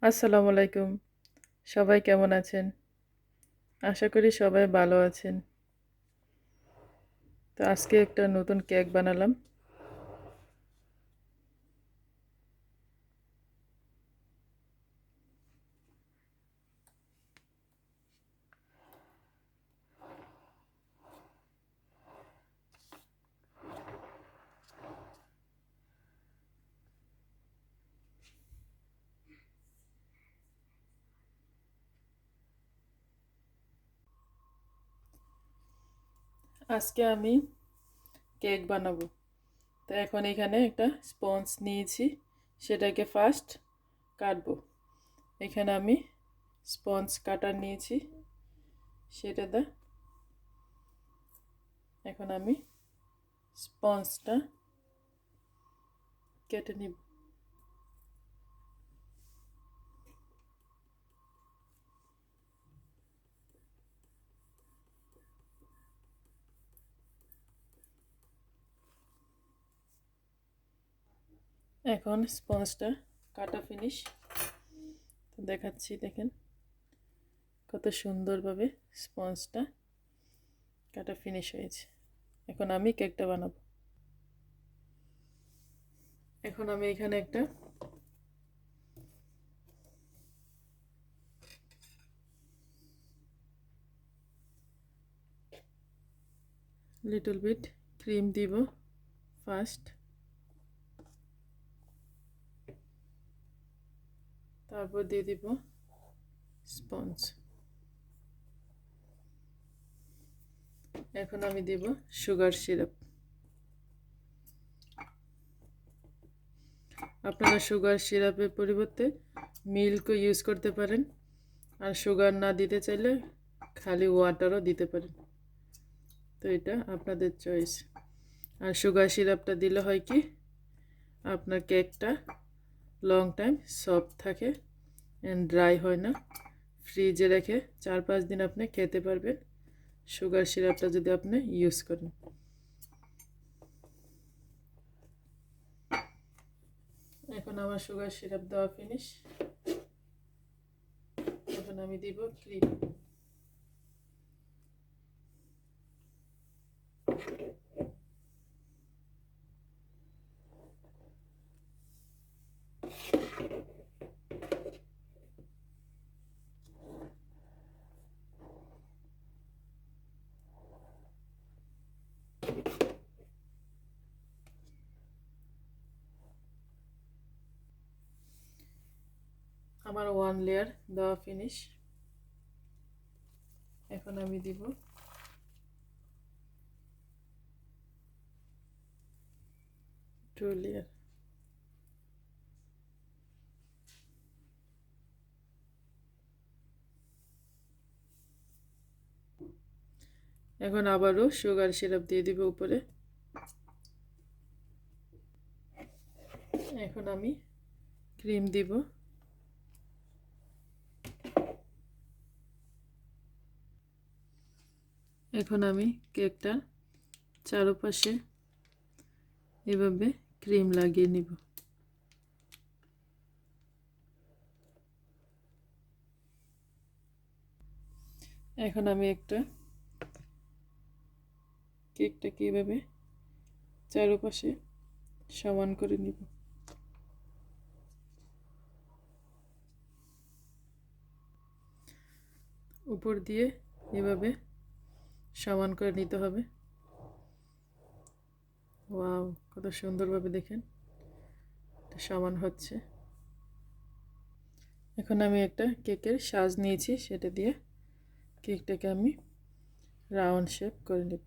আসসালামু আলাইকুম। সবাই কেমন আছেন? আশা করি সবাই ভালো আছেন। তো আজকে একটা নতুন কেক বানালাম। আজকে আমি কেক বানাবো। তো এখন এখানে একটা স্পঞ্জ নিয়েছি, সেটাকে ফার্স্ট কাটবো। এখানে আমি স্পঞ্জ কাটার নিয়েছি, সেটা এখন আমি স্পঞ্জটা কেটে নিব। এখন স্পঞ্জটা কাটা ফিনিশ। তো দেখাচ্ছি, দেখেন কত সুন্দরভাবে স্পঞ্জটা কাটা ফিনিশ হয়েছে। এখন আমি কেকটা বানাবো। এখন আমি এখানে একটা লিটল বিট ক্রিম দিব ফার্স্ট, তারপর দিয়ে দিব স্পঞ্জ। এখন আমি দেব সুগার সিরাপ। আপনারা সুগার সিরাপের পরিবর্তে মিল্কও ইউজ করতে পারেন, আর সুগার না দিতে চাইলে খালি ওয়াটারও দিতে পারেন। তো এটা আপনাদের চয়েস। আর সুগার সিরাপটা দিলে হয় কি, আপনার কেকটা লং টাইম সফট থাকে অ্যান্ড ড্রাই হয় না। ফ্রিজে রেখে 4-5 দিন আপনি খেতে পারবেন সুগার সিরাপটা যদি আপনি ইউজ করেন। এখন আমার সুগার সিরাপ দেওয়া ফিনিশ। এখন আমি দিব ক্রিম। আমার 1 লেয়ার দেওয়া ফিনিশ। এখন আমি দিব 2 লেয়ার। এখন আবারও সুগার সিরাপ দিয়ে দিব উপরে। এখন আমি ক্রিম দিব। এখন আমি কেকটা চারপাশে এভাবে ক্রিম লাগিয়ে নিব। এখন আমি কেকটাকে এভাবে চারপাশে সমান করে নিব। উপর দিয়ে এভাবে সমান করে নিতে হবে। ওয়াও, কত সুন্দরভাবে দেখেন এটা সমান হচ্ছে। এখন আমি একটা কেকের সাজ নিয়েছি, সেটা দিয়ে কেকটাকে আমি রাউন্ড শেপ করে নেব।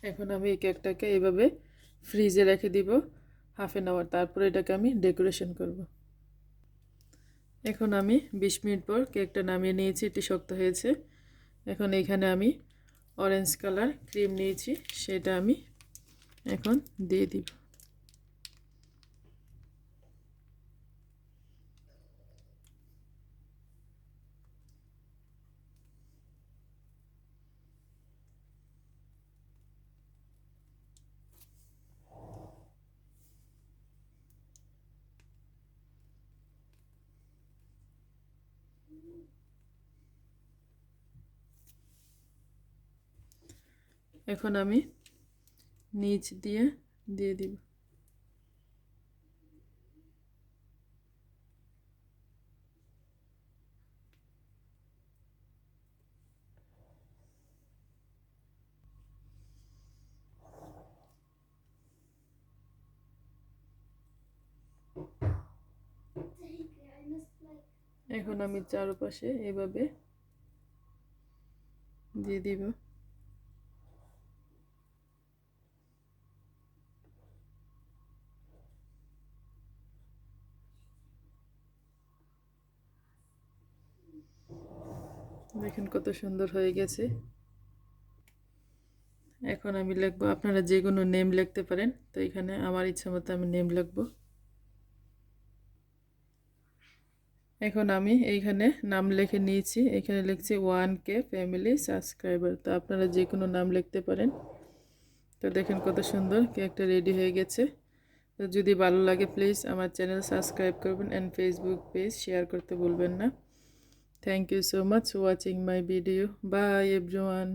এখন আমি এই কেকটাকে এইভাবে ফ্রিজে রেখে দিব ½ আওয়ার। তারপরে এটাকে আমি ডেকোরেশন করব। এখন আমি 20 মিনিট পর কেকটা নামিয়ে নিয়েছি, এটি শক্ত হয়েছে। এখন এইখানে আমি অরেঞ্জ কালার ক্রিম নিয়েছি, সেটা আমি এখন দিয়ে দিব। এখন আমি নিচ দিয়ে দিয়ে দিব। এখন আমি চারপাশে এভাবে দিয়ে দিব। দেখেন কত সুন্দর হয়ে গেছে। এখন আমি লিখবো, আপনারা যে কোনো নেম লিখতে পারেন, তো এখানে আমার ইচ্ছা মতো আমি নেম লিখবো। এখন আমি এইখানে নাম লিখে নিয়েছি, এখানে লিখছি 1K ফ্যামিলি সাবস্ক্রাইবার। তো আপনারা যে কোনো নাম লিখতে পারেন। তো দেখেন কত সুন্দর কেকটা রেডি হয়ে গেছে। তো যদি ভালো লাগে প্লিজ আমার চ্যানেল সাবস্ক্রাইব করবেন অ্যান্ড ফেসবুক পেজ শেয়ার করতে ভুলবেন না। Thank you so much watching my video. Bye everyone.